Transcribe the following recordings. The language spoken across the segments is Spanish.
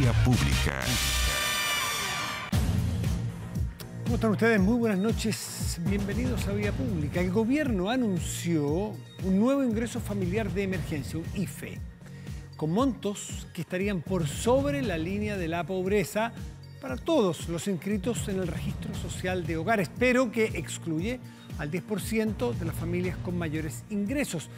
Vía Pública. ¿Cómo están ustedes? Muy buenas noches. Bienvenidos a Vía Pública. El gobierno anunció un nuevo ingreso familiar de emergencia, un IFE, con montos que estarían por sobre la línea de la pobreza para todos los inscritos en el registro social de hogares, pero que excluye al 10% de las familias con mayores ingresos.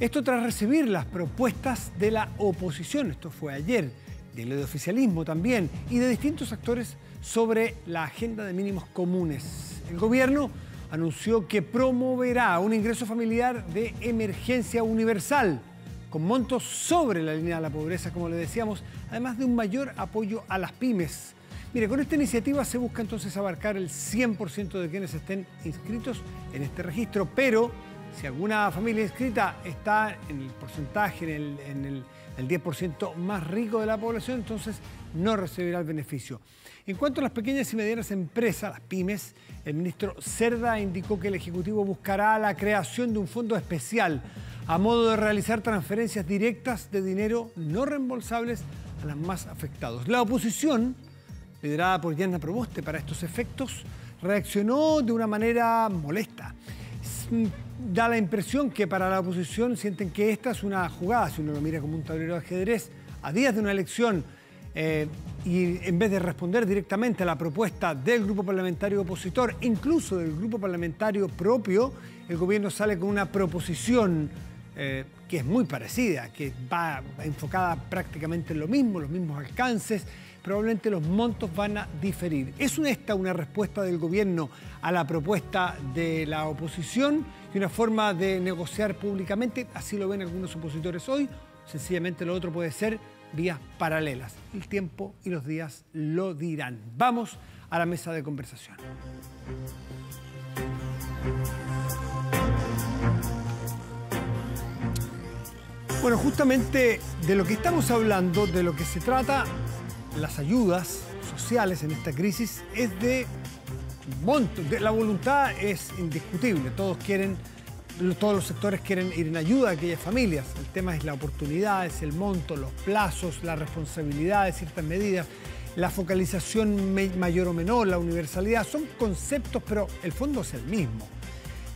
Esto tras recibir las propuestas de la oposición, esto fue ayer, del oficialismo también, y de distintos actores sobre la agenda de mínimos comunes. El gobierno anunció que promoverá un ingreso familiar de emergencia universal, con montos sobre la línea de la pobreza, como le decíamos, además de un mayor apoyo a las pymes. Mire, con esta iniciativa se busca entonces abarcar el 100% de quienes estén inscritos en este registro, pero si alguna familia inscrita está en el porcentaje, en el 10% más rico de la población, entonces no recibirá el beneficio. En cuanto a las pequeñas y medianas empresas, las pymes, el ministro Cerda indicó que el Ejecutivo buscará la creación de un fondo especial a modo de realizar transferencias directas de dinero no reembolsables a las más afectados. La oposición, liderada por Yanna Proboste para estos efectos, reaccionó de una manera molesta. Da la impresión que para la oposición sienten que esta es una jugada, si uno lo mira como un tablero de ajedrez, a días de una elección, y en vez de responder directamente a la propuesta del grupo parlamentario opositor, incluso del grupo parlamentario propio, el gobierno sale con una proposición que es muy parecida, que va enfocada prácticamente en lo mismo, los mismos alcances. Probablemente los montos van a diferir. ¿Es esta una respuesta del gobierno a la propuesta de la oposición y una forma de negociar públicamente? Así lo ven algunos opositores hoy. Sencillamente lo otro puede ser vías paralelas. El tiempo y los días lo dirán. Vamos a la mesa de conversación. Bueno, justamente de lo que estamos hablando, de lo que se trata las ayudas sociales en esta crisis, es de monto. La voluntad es indiscutible. Todos los sectores quieren ir en ayuda a aquellas familias. El tema es la oportunidad, es el monto, los plazos, la responsabilidad de ciertas medidas, la focalización mayor o menor, la universalidad. Son conceptos, pero el fondo es el mismo.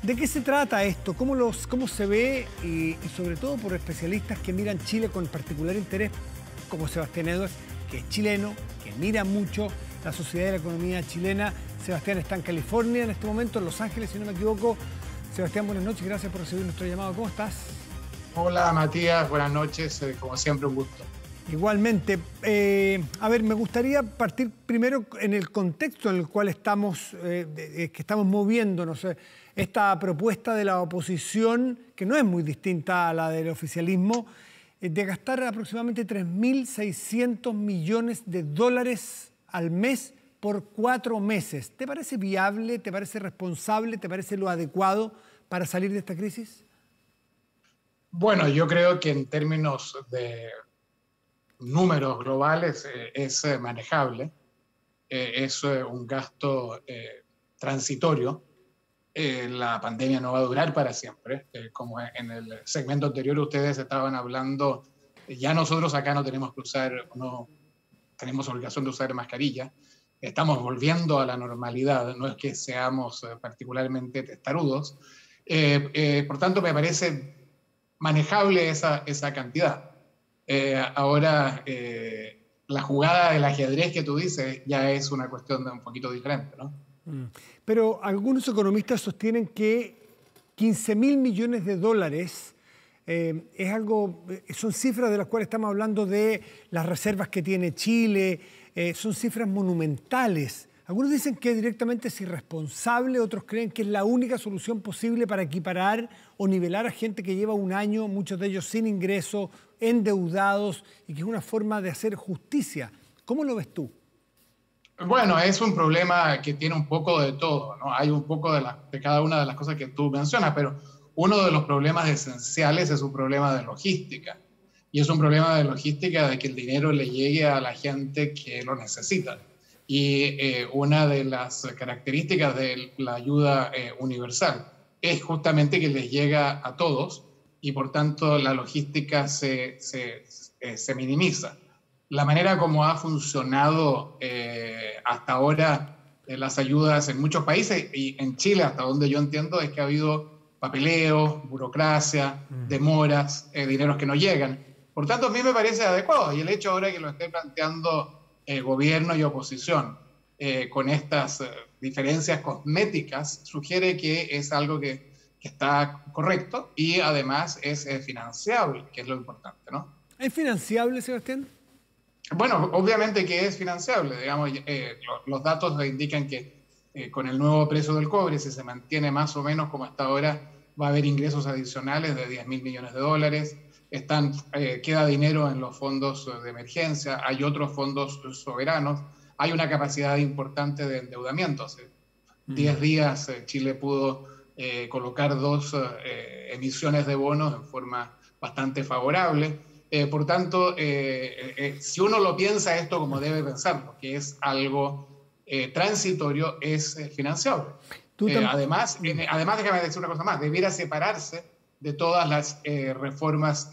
¿De qué se trata esto? ¿Cómo se ve? Y sobre todo por especialistas que miran Chile con particular interés, como Sebastián Edwards, que es chileno, que mira mucho la sociedad y la economía chilena. Sebastián está en California en este momento, en Los Ángeles, si no me equivoco. Sebastián, buenas noches, gracias por recibir nuestro llamado. ¿Cómo estás? Hola, Matías, buenas noches, como siempre un gusto. Igualmente. A ver, me gustaría partir primero en el contexto en el cual estamos moviéndonos. Esta propuesta de la oposición, que no es muy distinta a la del oficialismo, de gastar aproximadamente 3.600 millones de dólares al mes por 4 meses. ¿Te parece viable? ¿Te parece responsable? ¿Te parece lo adecuado para salir de esta crisis? Bueno, yo creo que en términos de números globales es manejable. Es un gasto transitorio. La pandemia no va a durar para siempre. Como en el segmento anterior ustedes estaban hablando, ya nosotros acá no tenemos obligación de usar mascarilla. Estamos volviendo a la normalidad, no es que seamos particularmente testarudos. Por tanto, me parece manejable esa cantidad. Ahora, la jugada del ajedrez que tú dices ya es una cuestión de un poquito diferente, ¿no? Pero algunos economistas sostienen que 15.000 millones de dólares son cifras de las cuales estamos hablando de las reservas que tiene Chile, son cifras monumentales. Algunos dicen que directamente es irresponsable, otros creen que es la única solución posible para equiparar o nivelar a gente que lleva un año, muchos de ellos sin ingreso, endeudados, y que es una forma de hacer justicia. ¿Cómo lo ves tú? Bueno, es un problema que tiene un poco de todo, ¿no? Hay un poco de cada una de las cosas que tú mencionas, pero uno de los problemas esenciales es un problema de logística. Y es un problema de logística de que el dinero le llegue a la gente que lo necesita. Y una de las características de la ayuda universal es justamente que les llega a todos y por tanto la logística se minimiza. la manera como ha funcionado hasta ahora las ayudas en muchos países y en Chile, hasta donde yo entiendo, es que ha habido papeleo, burocracia, demoras, dineros que no llegan. Por tanto, a mí me parece adecuado, y el hecho ahora que lo esté planteando gobierno y oposición con estas diferencias cosméticas sugiere que es algo que está correcto y además es financiable, que es lo importante, ¿no? ¿Es financiable, Sebastián? Bueno, obviamente que es financiable. Digamos, los datos indican que con el nuevo precio del cobre, si se mantiene más o menos como hasta ahora, va a haber ingresos adicionales de 10.000 millones de dólares. Queda dinero en los fondos de emergencia, hay otros fondos soberanos, hay una capacidad importante de endeudamiento. Hace 10 días Chile pudo colocar 2 emisiones de bonos en forma bastante favorable. Por tanto, si uno lo piensa esto como debe pensarlo, que es algo transitorio, es financiable. Además, déjame decir una cosa más, debiera separarse de todas las reformas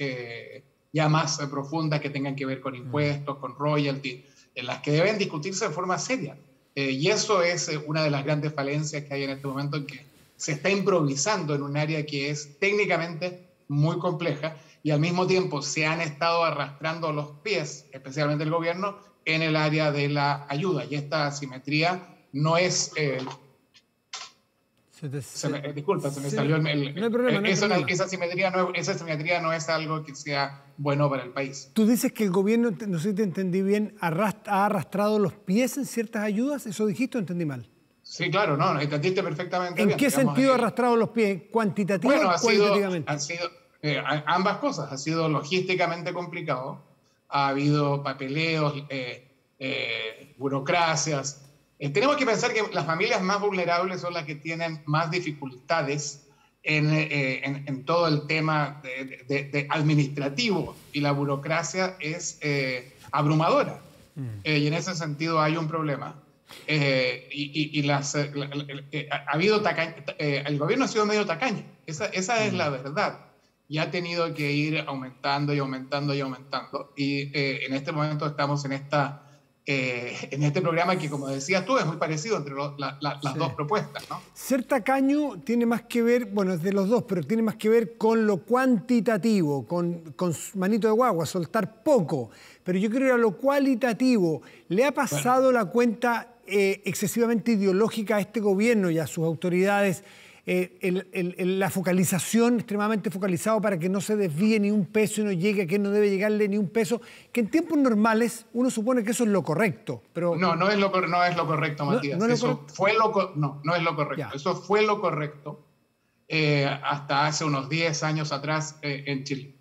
ya más profundas que tengan que ver con impuestos, con royalty, en las que deben discutirse de forma seria. Y eso es una de las grandes falencias que hay en este momento, en que se está improvisando en un área que es técnicamente muy compleja y al mismo tiempo se han estado arrastrando los pies, especialmente el gobierno, en el área de la ayuda. Y esta asimetría no es... disculpa, se me salió no hay problema, esa asimetría no es algo que sea bueno para el país. Tú dices que el gobierno, no sé si te entendí bien, ha arrastrado los pies en ciertas ayudas. ¿Eso dijiste o entendí mal? Sí, claro, no, entendiste perfectamente bien. ¿En qué sentido ha arrastrado los pies? ¿Cuantitativamente o cualitativamente? Han sido ambas cosas. Ha sido logísticamente complicado, ha habido papeleos, burocracias. Tenemos que pensar que las familias más vulnerables son las que tienen más dificultades en todo el tema de administrativo, y la burocracia es abrumadora. Y en ese sentido hay un problema. El gobierno ha sido medio tacaño, esa es la verdad, y ha tenido que ir aumentando y aumentando y aumentando, y en este momento estamos en este programa que, como decías tú, es muy parecido entre las dos propuestas, ¿no? Ser tacaño tiene más que ver, bueno, es de los dos, pero tiene más que ver con lo cuantitativo, con manito de guagua, soltar poco. Pero yo creo que a lo cualitativo, ¿le ha pasado la cuenta excesivamente ideológica a este gobierno y a sus autoridades, la focalización, extremadamente focalizado para que no se desvíe ni un peso y no llegue a quien no debe llegarle ni un peso, que en tiempos normales uno supone que eso es lo correcto, pero... No es lo correcto, Matías. No es lo correcto. Ya. Eso fue lo correcto hasta hace unos 10 años atrás en Chile.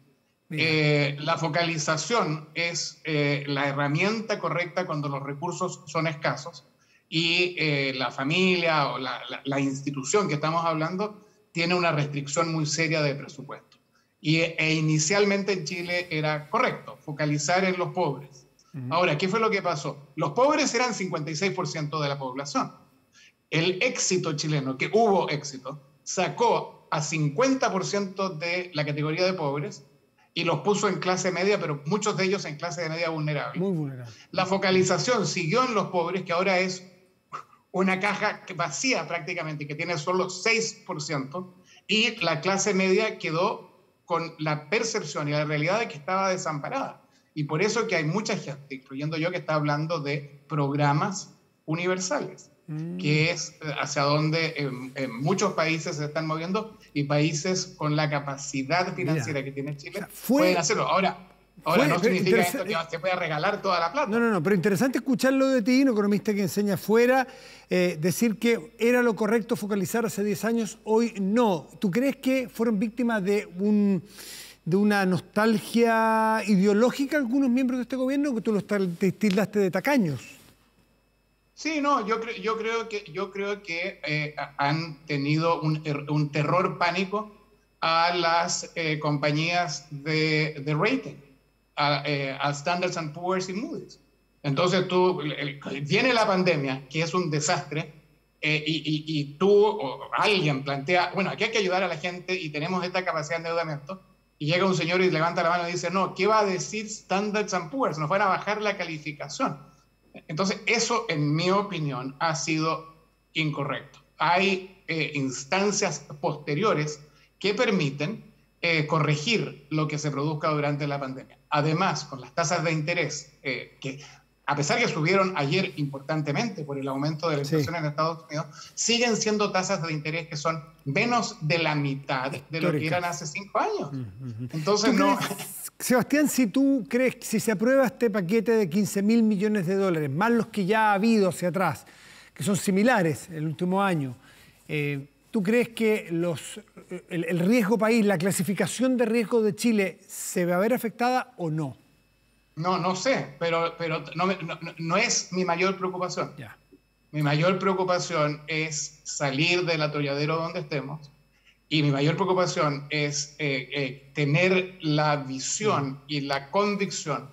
La focalización es la herramienta correcta cuando los recursos son escasos y la familia o la institución que estamos hablando tiene una restricción muy seria de presupuesto. Inicialmente en Chile era correcto focalizar en los pobres. Ahora, ¿qué fue lo que pasó? Los pobres eran 56% de la población. El éxito chileno, que hubo éxito, sacó a 50% de la categoría de pobres y los puso en clase media, pero muchos de ellos en clase de media vulnerable. Muy vulnerable. La focalización siguió en los pobres, que ahora es una caja vacía prácticamente, que tiene solo 6%, y la clase media quedó con la percepción y la realidad de que estaba desamparada. Y por eso que hay mucha gente, incluyendo yo, que está hablando de programas universales, que es hacia donde en muchos países se están moviendo, y países con la capacidad financiera que tiene Chile pueden hacerlo. Ahora no significa esto que se pueda regalar toda la plata. No, pero interesante escucharlo de ti, un economista que enseña afuera, decir que era lo correcto focalizar hace 10 años, hoy no. ¿Tú crees que fueron víctimas de una nostalgia ideológica algunos miembros de este gobierno, que tú te tildaste de tacaños? Sí, no, yo creo que han tenido un terror pánico a las compañías de rating, a Standard & Poor's y Moody's. Entonces viene la pandemia, que es un desastre, y tú o alguien plantea, bueno, aquí hay que ayudar a la gente y tenemos esta capacidad de endeudamiento, y llega un señor y levanta la mano y dice, no, ¿qué va a decir Standard & Poor's? Nos van a bajar la calificación. Entonces, eso, en mi opinión, ha sido incorrecto. Hay instancias posteriores que permiten corregir lo que se produzca durante la pandemia. Además, con las tasas de interés, que a pesar que subieron ayer importantemente por el aumento de la inflación en Estados Unidos, siguen siendo tasas de interés que son menos de la mitad de lo que eran hace 5 años. Entonces, no... Sebastián, si tú crees que si se aprueba este paquete de 15.000 millones de dólares, más los que ya ha habido hacia atrás, que son similares el último año, ¿tú crees que el riesgo país, la clasificación de riesgo de Chile, se va a ver afectada o no? No sé, pero no es mi mayor preocupación. Yeah. Mi mayor preocupación es salir del atolladero donde estemos, y mi mayor preocupación es tener la visión y la convicción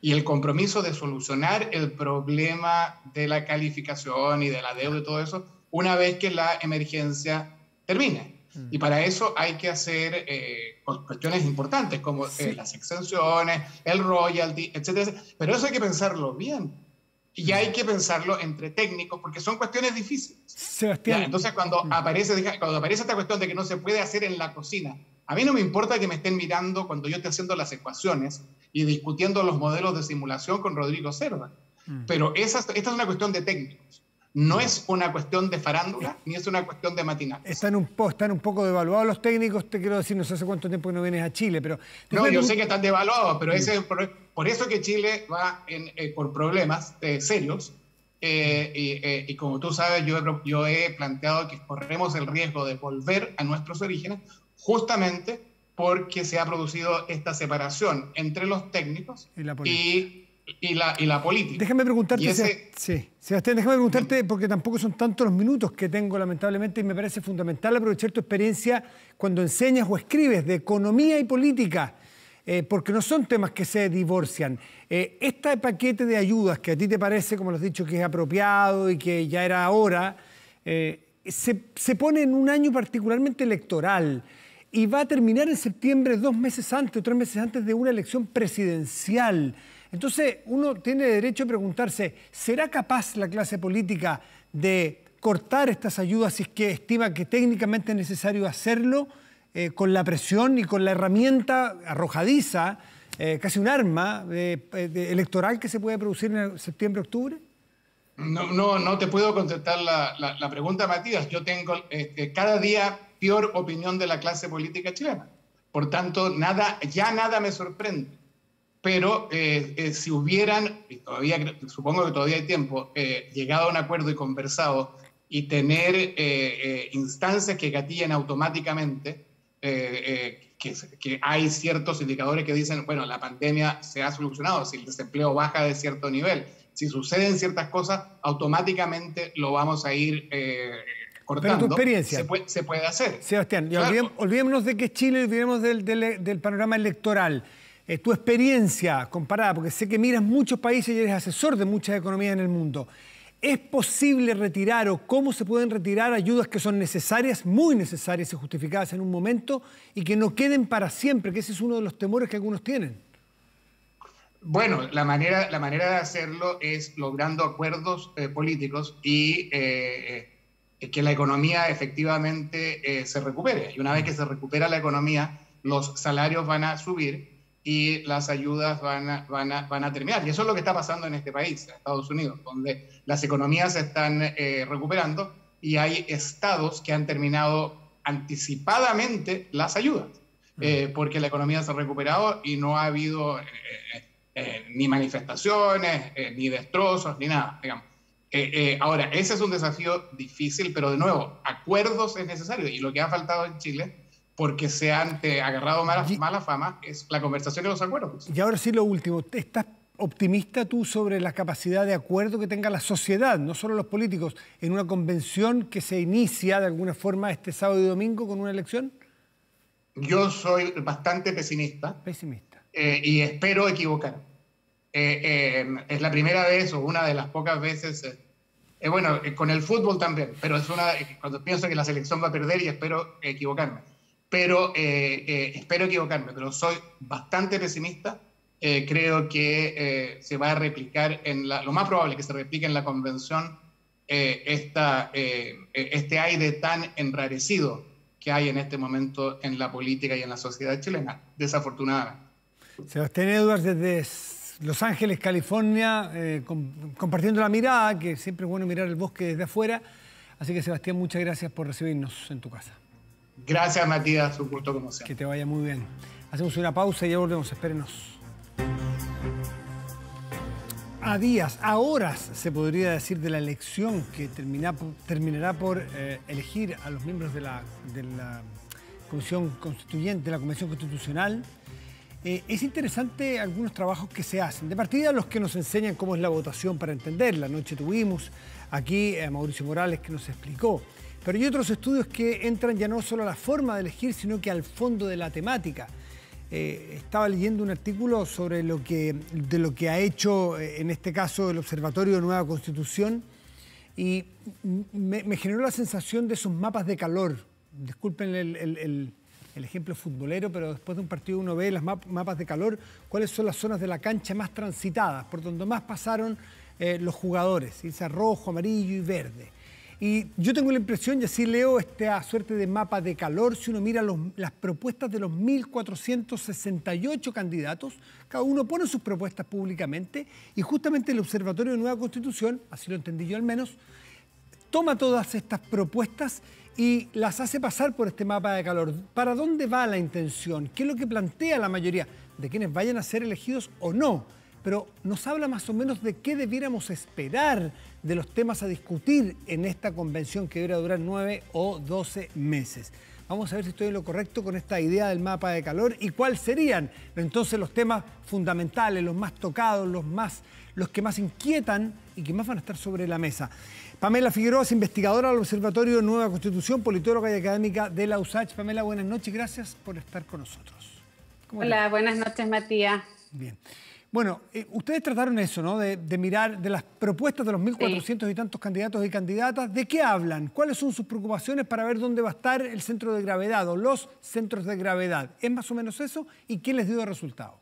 y el compromiso de solucionar el problema de la calificación y de la deuda y todo eso una vez que la emergencia termine. Y para eso hay que hacer cuestiones importantes como las exenciones, el royalty, etcétera. Pero eso hay que pensarlo bien. Y hay que pensarlo entre técnicos porque son cuestiones difíciles. Sebastián. Ya, entonces, cuando aparece esta cuestión de que no se puede hacer en la cocina, a mí no me importa que me estén mirando cuando yo esté haciendo las ecuaciones y discutiendo los modelos de simulación con Rodrigo Cerda. Pero esta es una cuestión de técnicos. No es una cuestión de farándula, ni es una cuestión de matinales. Están un poco devaluados los técnicos, te quiero decir, no sé hace cuánto tiempo que no vienes a Chile, pero... No, yo sé que están devaluados, pero por eso que Chile va por problemas serios, y como tú sabes, yo he planteado que corremos el riesgo de volver a nuestros orígenes, justamente porque se ha producido esta separación entre los técnicos y la política. Déjame preguntarte, Sebastián, déjame preguntarte, porque tampoco son tantos los minutos que tengo, lamentablemente, y me parece fundamental aprovechar tu experiencia cuando enseñas o escribes de economía y política, porque no son temas que se divorcian. Este paquete de ayudas que a ti te parece, como lo has dicho, que es apropiado y que ya era hora, se pone en un año particularmente electoral y va a terminar en septiembre, 2 meses antes o 3 meses antes de una elección presidencial. Entonces, uno tiene derecho a preguntarse, ¿será capaz la clase política de cortar estas ayudas si es que estima que técnicamente es necesario hacerlo con la presión y con la herramienta arrojadiza, casi un arma electoral que se puede producir en septiembre, octubre? No te puedo contestar la pregunta, Matías. Yo tengo cada día peor opinión de la clase política chilena. Por tanto, ya nada me sorprende. Pero si hubieran, y supongo que todavía hay tiempo, llegado a un acuerdo y conversado y tener instancias que gatillen automáticamente, que hay ciertos indicadores que dicen, bueno, la pandemia se ha solucionado, si el desempleo baja de cierto nivel, si suceden ciertas cosas, automáticamente lo vamos a ir cortando. Pero tu experiencia. Se puede hacer. Sebastián, claro. Olvidémonos de que es Chile, olvidémonos del panorama electoral. Tu experiencia comparada, porque sé que miras muchos países y eres asesor de muchas economías en el mundo. ¿Es posible retirar o cómo se pueden retirar ayudas que son necesarias, muy necesarias y justificadas en un momento y que no queden para siempre? Que ese es uno de los temores que algunos tienen. Bueno, la manera de hacerlo es logrando acuerdos políticos y que la economía efectivamente se recupere. Y una vez que se recupera la economía, los salarios van a subir y las ayudas van a terminar. Y eso es lo que está pasando en este país, en Estados Unidos, donde las economías se están recuperando y hay estados que han terminado anticipadamente las ayudas, porque la economía se ha recuperado y no ha habido ni manifestaciones, ni destrozos, ni nada, digamos. Ahora, ese es un desafío difícil, pero de nuevo, acuerdos es necesario. Y lo que ha faltado en Chile, porque se han agarrado mala fama, es la conversación y los acuerdos. Y ahora sí lo último, ¿estás optimista tú sobre la capacidad de acuerdo que tenga la sociedad, no solo los políticos, en una convención que se inicia de alguna forma este sábado y domingo con una elección? Yo soy bastante pesimista. Y espero equivocarme. Es la primera vez o una de las pocas veces, bueno, con el fútbol también, pero es cuando pienso que la selección va a perder y espero equivocarme. pero espero equivocarme, pero soy bastante pesimista. Creo que se va a replicar, lo más probable es que se replique en la convención este aire tan enrarecido que hay en este momento en la política y en la sociedad chilena, desafortunadamente. Sebastián Edwards desde Los Ángeles, California, compartiendo la mirada, que siempre es bueno mirar el bosque desde afuera. Así que, Sebastián, muchas gracias por recibirnos en tu casa. Gracias, Matías, un gusto como siempre. Que te vaya muy bien. Hacemos una pausa y ya volvemos, espérenos. A días, a horas, se podría decir, de la elección que terminará por elegir a los miembros de la Comisión Constituyente, de la Convención Constitucional, es interesante algunos trabajos que se hacen. De partida, los que nos enseñan cómo es la votación para entenderla. Anoche tuvimos aquí a Mauricio Morales que nos explicó. Pero hay otros estudios que entran ya no solo a la forma de elegir, sino que al fondo de la temática. Estaba leyendo un artículo sobre de lo que ha hecho, en este caso, el Observatorio de Nueva Constitución, y me generó la sensación de esos mapas de calor. Disculpen el ejemplo futbolero, pero después de un partido uno ve los mapas de calor, cuáles son las zonas de la cancha más transitadas, por donde más pasaron los jugadores, dice rojo, amarillo y verde. Y yo tengo la impresión, y así leo esta suerte de mapa de calor, si uno mira las propuestas de los 1.468 candidatos, cada uno pone sus propuestas públicamente, y justamente el Observatorio de Nueva Constitución, así lo entendí yo al menos, toma todas estas propuestas y las hace pasar por este mapa de calor. ¿Para dónde va la intención? ¿Qué es lo que plantea la mayoría? ¿De quienes vayan a ser elegidos o no? Pero nos habla más o menos de qué debiéramos esperar de los temas a discutir en esta convención que debería durar 9 o 12 meses. Vamos a ver si estoy en lo correcto con esta idea del mapa de calor y cuáles serían entonces los temas fundamentales, los más tocados, los que más inquietan y que más van a estar sobre la mesa. Pamela Figueroa es investigadora del Observatorio de Nueva Constitución, politóloga y académica de la USACH. Pamela, buenas noches, gracias por estar con nosotros. Hola, buenas noches, Matías. Bien. Bueno, ustedes trataron eso, ¿no? De mirar de las propuestas de los 1.400 y tantos candidatos y candidatas. ¿De qué hablan? ¿Cuáles son sus preocupaciones para ver dónde va a estar el centro de gravedad o los centros de gravedad? ¿Es más o menos eso? ¿Y qué les dio de resultado?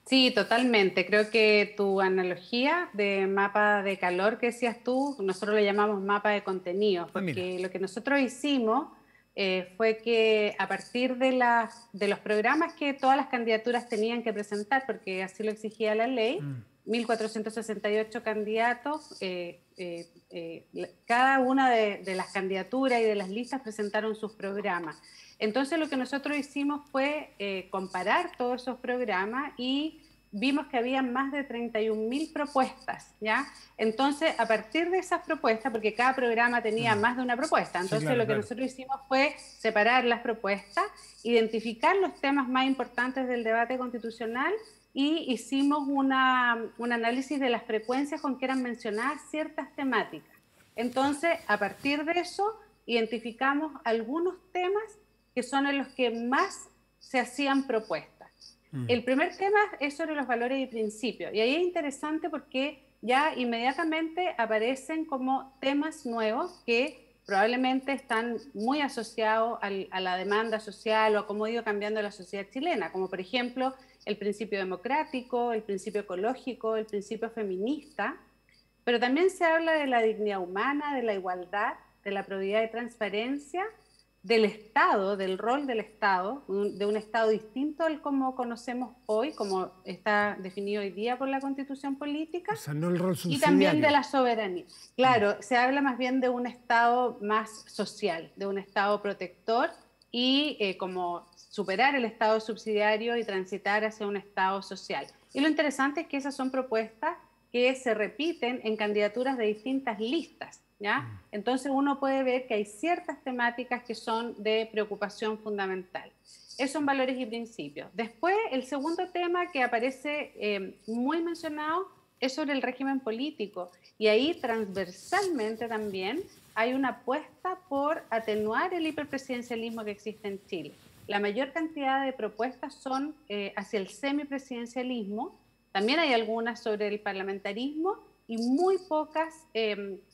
Sí, totalmente. Creo que tu analogía de mapa de calor que decías tú, nosotros lo llamamos mapa de contenidos, porque lo que nosotros hicimos fue que a partir de los programas que todas las candidaturas tenían que presentar, porque así lo exigía la ley, 1.468 candidatos, cada una de las candidaturas y de las listas presentaron sus programas. Entonces lo que nosotros hicimos fue comparar todos esos programas y vimos que había más de 31.000 propuestas, ¿ya? Entonces, a partir de esas propuestas, porque cada programa tenía más de una propuesta, entonces sí, claro, lo que nosotros hicimos fue separar las propuestas, identificar los temas más importantes del debate constitucional y hicimos un análisis de las frecuencias con que eran mencionadas ciertas temáticas. Entonces, a partir de eso, identificamos algunos temas que son en los que más se hacían propuestas. El primer tema es sobre los valores y principios, y ahí es interesante porque ya inmediatamente aparecen como temas nuevos que probablemente están muy asociados a la demanda social o a cómo ha ido cambiando la sociedad chilena, como por ejemplo el principio democrático, el principio ecológico, el principio feminista, pero también se habla de la dignidad humana, de la igualdad, de la probidad y transparencia, del Estado, del rol del Estado, de un Estado distinto al como conocemos hoy, como está definido hoy día por la Constitución Política, o sea, no el rol subsidiario. Y también de la soberanía. Claro, se habla más bien de un Estado más social, de un Estado protector y como superar el Estado subsidiario y transitar hacia un Estado social. Y lo interesante es que esas son propuestas que se repiten en candidaturas de distintas listas, ¿ya? Entonces uno puede ver que hay ciertas temáticas que son de preocupación fundamental. Esos son valores y principios. Después, el segundo tema que aparece muy mencionado es sobre el régimen político. Y ahí transversalmente también hay una apuesta por atenuar el hiperpresidencialismo que existe en Chile. La mayor cantidad de propuestas son hacia el semipresidencialismo. También hay algunas sobre el parlamentarismo y muy pocas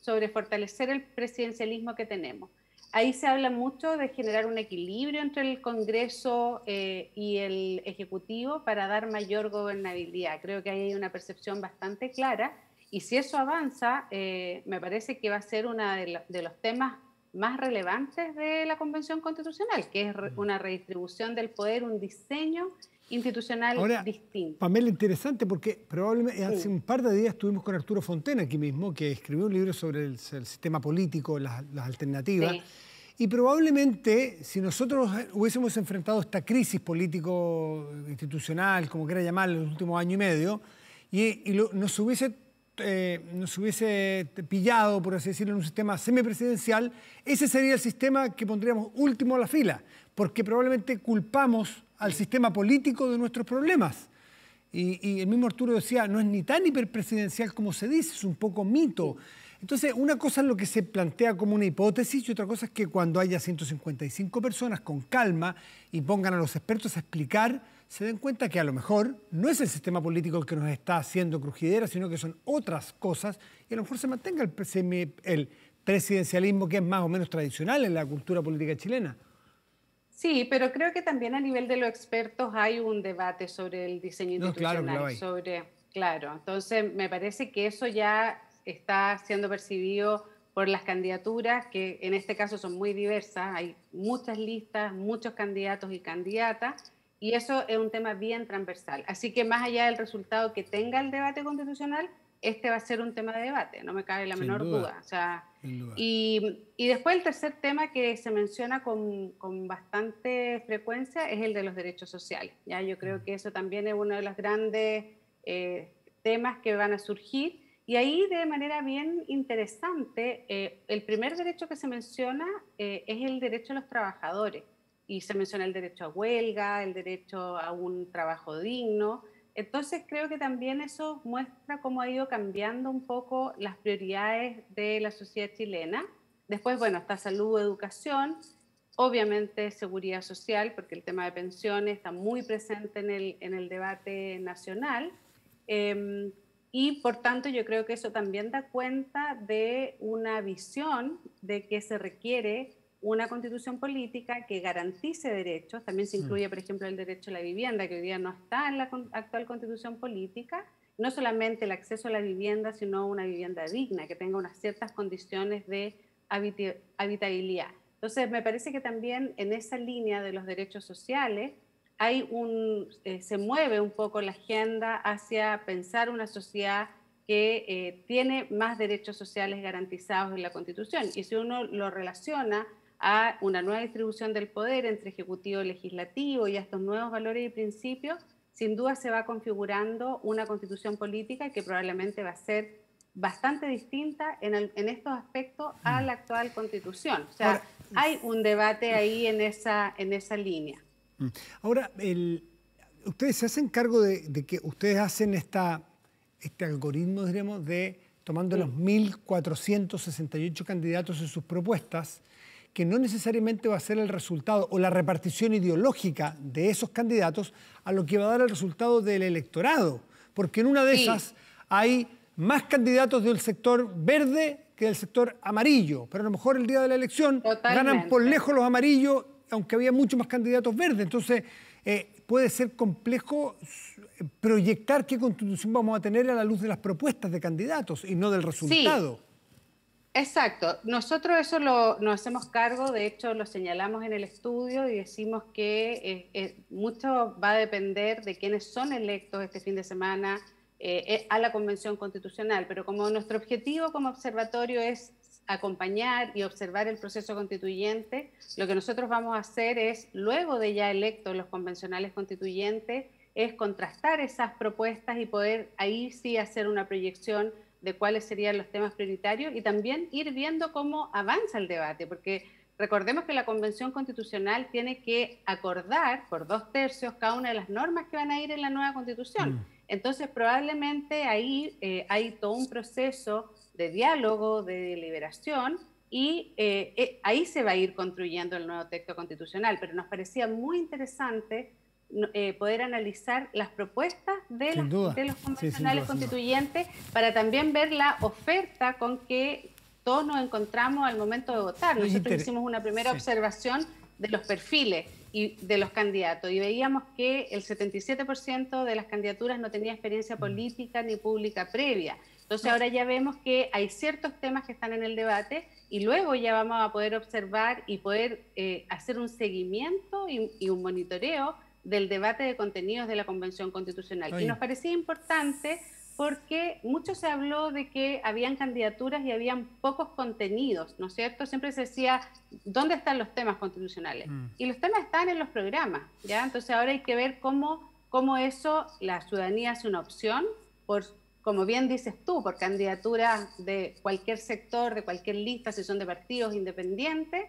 sobre fortalecer el presidencialismo que tenemos. ahí se habla mucho de generar un equilibrio entre el Congreso y el Ejecutivo para dar mayor gobernabilidad. Creo que ahí hay una percepción bastante clara, y si eso avanza, me parece que va a ser uno de los temas más relevantes de la Convención Constitucional, que es una redistribución del poder, un diseño institucional distinto. Pamela, interesante, porque probablemente hace un par de días estuvimos con Arturo Fontena aquí mismo, que escribió un libro sobre el sistema político, las alternativas, y probablemente si nosotros hubiésemos enfrentado esta crisis político-institucional, como quiera llamarla, en los últimos año y medio, nos hubiese pillado, por así decirlo, en un sistema semipresidencial, ese sería el sistema que pondríamos último a la fila, porque probablemente culpamos al sistema político de nuestros problemas. Y el mismo Arturo decía, no es ni tan hiperpresidencial como se dice, es un poco mito. Entonces, una cosa es lo que se plantea como una hipótesis y otra cosa es que cuando haya 155 personas con calma y pongan a los expertos a explicar, se den cuenta que a lo mejor no es el sistema político el que nos está haciendo crujidera, sino que son otras cosas, y a lo mejor se mantenga el presidencialismo que es más o menos tradicional en la cultura política chilena. Sí, pero creo que también a nivel de los expertos hay un debate sobre el diseño institucional. Claro, entonces me parece que eso ya está siendo percibido por las candidaturas, que en este caso son muy diversas, hay muchas listas, muchos candidatos y candidatas, y eso es un tema bien transversal. Así que más allá del resultado que tenga el debate constitucional, este va a ser un tema de debate, no me cabe la menor duda. O sea, y después el tercer tema que se menciona con bastante frecuencia es el de los derechos sociales. ¿Ya? Yo creo que eso también es uno de los grandes temas que van a surgir. Y ahí, de manera bien interesante, el primer derecho que se menciona es el derecho a los trabajadores. Y se menciona el derecho a huelga, el derecho a un trabajo digno. Entonces, creo que también eso muestra cómo ha ido cambiando un poco las prioridades de la sociedad chilena. Después, bueno, está salud, educación, obviamente seguridad social, porque el tema de pensiones está muy presente en el debate nacional. Y por tanto yo creo que eso también da cuenta de una visión de que se requiere una constitución política que garantice derechos. También se incluye, por ejemplo, el derecho a la vivienda, que hoy día no está en la actual constitución política. No solamente el acceso a la vivienda, sino una vivienda digna, que tenga unas ciertas condiciones de habitabilidad. Entonces, me parece que también en esa línea de los derechos sociales hay se mueve un poco la agenda hacia pensar una sociedad que tiene más derechos sociales garantizados en la Constitución. Y si uno lo relaciona a una nueva distribución del poder entre ejecutivo y legislativo y a estos nuevos valores y principios, sin duda se va configurando una constitución política que probablemente va a ser bastante distinta en estos aspectos a la actual constitución. O sea, hay un debate ahí en esa línea. Ahora, ustedes se hacen cargo de que ustedes hacen este algoritmo, diremos, de tomando los 1.468 candidatos en sus propuestas, que no necesariamente va a ser el resultado o la repartición ideológica de esos candidatos a lo que va a dar el resultado del electorado. Porque en una de esas hay más candidatos del sector verde que del sector amarillo. Pero a lo mejor el día de la elección ganan por lejos los amarillos, aunque había muchos más candidatos verdes. Entonces, puede ser complejo proyectar qué constitución vamos a tener a la luz de las propuestas de candidatos y no del resultado. Sí. Exacto. Nosotros eso nos hacemos cargo, de hecho lo señalamos en el estudio y decimos que mucho va a depender de quiénes son electos este fin de semana a la Convención Constitucional, pero como nuestro objetivo como observatorio es acompañar y observar el proceso constituyente, lo que nosotros vamos a hacer es, luego de ya electos los convencionales constituyentes, es contrastar esas propuestas y poder ahí sí hacer una proyección de cuáles serían los temas prioritarios y también ir viendo cómo avanza el debate, porque recordemos que la Convención Constitucional tiene que acordar por 2/3 cada una de las normas que van a ir en la nueva Constitución. Entonces, probablemente ahí hay todo un proceso de diálogo, de deliberación, y ahí se va a ir construyendo el nuevo texto constitucional, pero nos parecía muy interesante poder analizar las propuestas de los convencionales constituyentes para también ver la oferta con que todos nos encontramos al momento de votar. Nosotros hicimos una primera observación de los perfiles y de los candidatos y veíamos que el 77% de las candidaturas no tenía experiencia política ni pública previa. Entonces ahora ya vemos que hay ciertos temas que están en el debate y luego ya vamos a poder observar y poder hacer un seguimiento y un monitoreo del debate de contenidos de la Convención Constitucional. Y nos parecía importante porque mucho se habló de que habían candidaturas y habían pocos contenidos, ¿no es cierto? Siempre se decía, ¿dónde están los temas constitucionales? Y los temas están en los programas, ¿ya? Entonces ahora hay que ver cómo eso la ciudadanía hace una opción, como bien dices tú, por candidaturas de cualquier sector, de cualquier lista, si son de partidos independientes,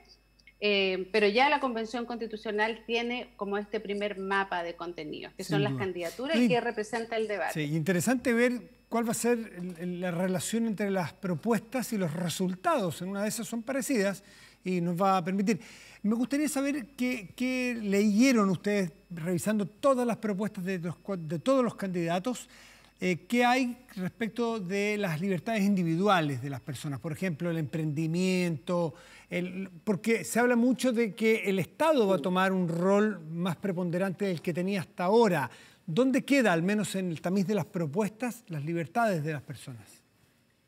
pero ya la Convención Constitucional tiene como este primer mapa de contenidos, que son las candidaturas y que representa el debate. Sí, interesante ver cuál va a ser la relación entre las propuestas y los resultados. En una de esas son parecidas y nos va a permitir. Me gustaría saber qué leyeron ustedes revisando todas las propuestas de todos los candidatos. ¿Qué hay respecto de las libertades individuales de las personas? Por ejemplo, el emprendimiento, porque se habla mucho de que el Estado va a tomar un rol más preponderante del que tenía hasta ahora. ¿Dónde queda, al menos en el tamiz de las propuestas, las libertades de las personas?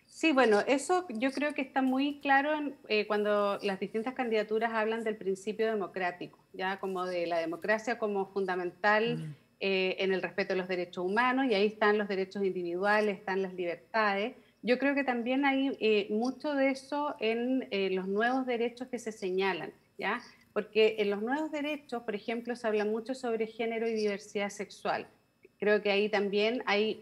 Sí, bueno, eso yo creo que está muy claro cuando las distintas candidaturas hablan del principio democrático, ya como de la democracia como fundamental en el respeto de los derechos humanos, y ahí están los derechos individuales, están las libertades. Yo creo que también hay mucho de eso en los nuevos derechos que se señalan, ¿ya? Porque en los nuevos derechos, por ejemplo, se habla mucho sobre género y diversidad sexual. Creo que ahí también hay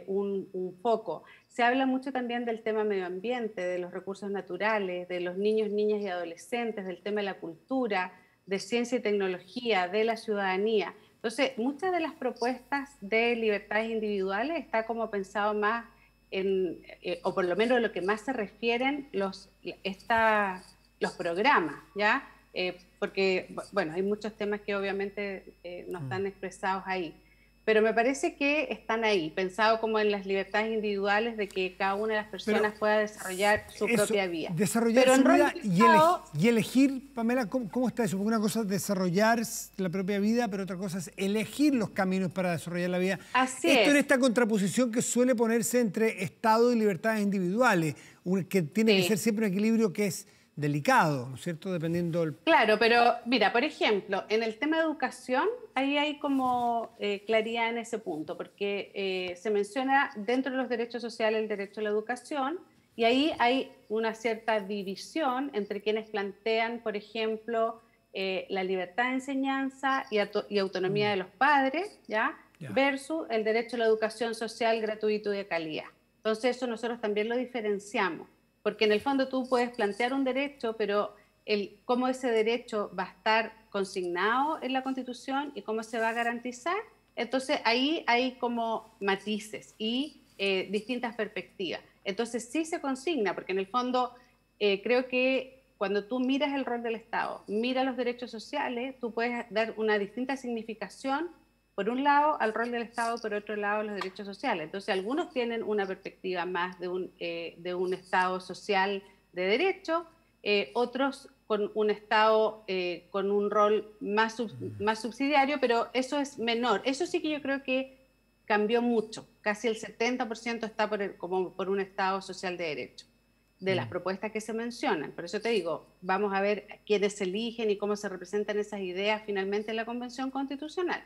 un foco. Se habla mucho también del tema medio ambiente, de los recursos naturales, de los niños, niñas y adolescentes, del tema de la cultura, de ciencia y tecnología, de la ciudadanía. Entonces, muchas de las propuestas de libertades individuales está como pensado más en, o por lo menos lo que más se refieren los programas, ¿ya? Porque, bueno, hay muchos temas que obviamente no están expresados ahí. Pero me parece que están ahí, pensado como en las libertades individuales de que cada una de las personas pueda desarrollar su propia vida. Desarrollar su vida y elegir, Pamela, ¿cómo está eso? Porque una cosa es desarrollar la propia vida, pero otra cosa es elegir los caminos para desarrollar la vida. Así Esto es. en esta contraposición que suele ponerse entre Estado y libertades individuales, que tiene que ser siempre un equilibrio que es delicado, ¿no es cierto? Dependiendo del... Claro, pero mira, por ejemplo, en el tema de educación, ahí hay como claridad en ese punto, porque se menciona dentro de los derechos sociales el derecho a la educación, y ahí hay una cierta división entre quienes plantean, por ejemplo, la libertad de enseñanza y autonomía de los padres, ¿ya? Versus el derecho a la educación social gratuito y de calidad. Entonces eso nosotros también lo diferenciamos. Porque en el fondo tú puedes plantear un derecho, pero cómo ese derecho va a estar consignado en la Constitución y cómo se va a garantizar, entonces ahí hay como matices y distintas perspectivas. Entonces sí se consigna, porque en el fondo creo que cuando tú miras el rol del Estado, miras los derechos sociales, tú puedes dar una distinta significación, por un lado, al rol del Estado, por otro lado, a los derechos sociales. Entonces, algunos tienen una perspectiva más de un Estado social de derecho, otros con un Estado con un rol más subsidiario, pero eso es menor. Eso sí que yo creo que cambió mucho. Casi el 70% está como por un Estado social de derecho, de las propuestas que se mencionan. Por eso te digo, vamos a ver quiénes eligen y cómo se representan esas ideas finalmente en la Convención Constitucional.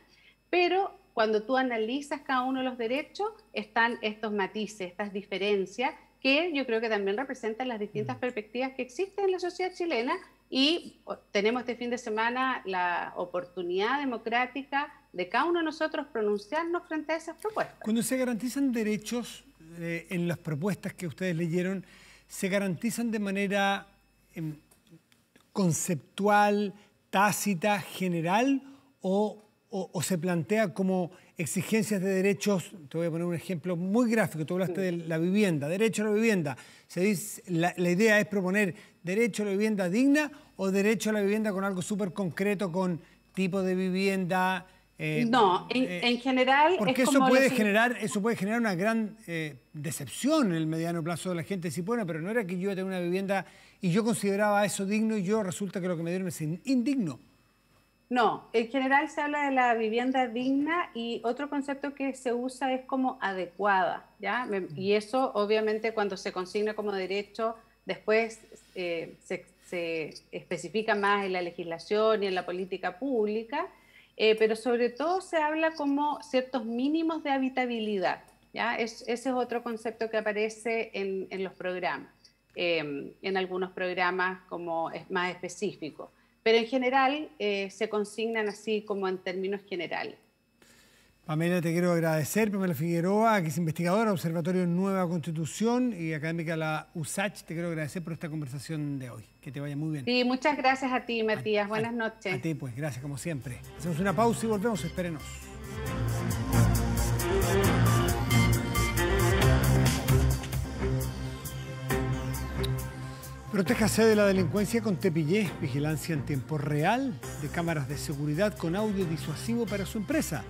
Pero cuando tú analizas cada uno de los derechos, están estos matices, estas diferencias, que yo creo que también representan las distintas perspectivas que existen en la sociedad chilena, y tenemos este fin de semana la oportunidad democrática de cada uno de nosotros pronunciarnos frente a esas propuestas. Cuando se garantizan derechos en las propuestas que ustedes leyeron, ¿se garantizan de manera conceptual, tácita, general, o se plantea como exigencias de derechos? Te voy a poner un ejemplo muy gráfico. Tú hablaste de la vivienda, derecho a la vivienda. Se dice, la idea es proponer derecho a la vivienda digna o derecho a la vivienda con algo súper concreto, con tipo de vivienda, No, en general... Porque eso puede generar una gran decepción en el mediano plazo de la gente. Decir, bueno, pero no era que yo iba a tener una vivienda y yo consideraba eso digno y yo resulta que lo que me dieron es indigno. No, en general se habla de la vivienda digna y otro concepto que se usa es como adecuada, ¿ya? Y eso obviamente cuando se consigna como derecho, después se especifica más en la legislación y en la política pública, pero sobre todo se habla como ciertos mínimos de habitabilidad, ¿ya? Ese es otro concepto que aparece en los programas, en algunos programas como es más específico. Pero en general se consignan así como en términos generales. Pamela, te quiero agradecer. Pamela Figueroa, que es investigadora, Observatorio Nueva Constitución y académica de la USACH. Te quiero agradecer por esta conversación de hoy. Que te vaya muy bien. Sí, muchas gracias a ti, Matías. Buenas noches. A ti, pues, gracias como siempre. Hacemos una pausa y volvemos. Espérenos. Protéjase de la delincuencia con Tepillé, vigilancia en tiempo real de cámaras de seguridad con audio disuasivo para su empresa.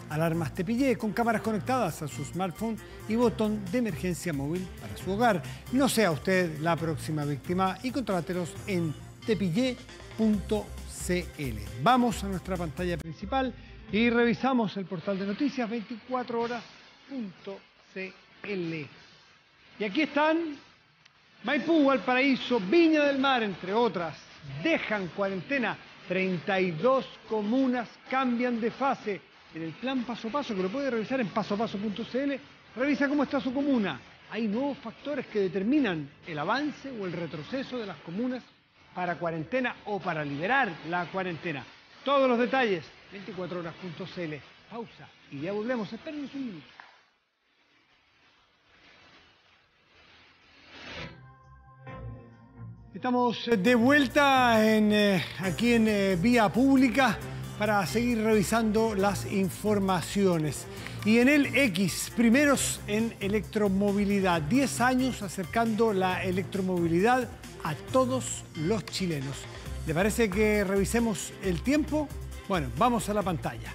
Alarmas Tepillé con cámaras conectadas a su smartphone y botón de emergencia móvil para su hogar. No sea usted la próxima víctima y contrátelos en tepillé.cl. Vamos a nuestra pantalla principal y revisamos el portal de noticias 24horas.cl. Y aquí están Maipú, Valparaíso, Viña del Mar, entre otras. Dejan cuarentena. 32 comunas cambian de fase. En el plan paso a paso, que lo puede revisar en pasoapaso.cl, revisa cómo está su comuna. Hay nuevos factores que determinan el avance o el retroceso de las comunas para cuarentena o para liberar la cuarentena. Todos los detalles, 24horas.cl. Pausa y ya volvemos. Espérenos un minuto. Estamos de vuelta aquí en Vía Pública para seguir revisando las informaciones. Y en el X, primeros en electromovilidad. 10 años acercando la electromovilidad a todos los chilenos. ¿Le parece que revisemos el tiempo? Bueno, vamos a la pantalla.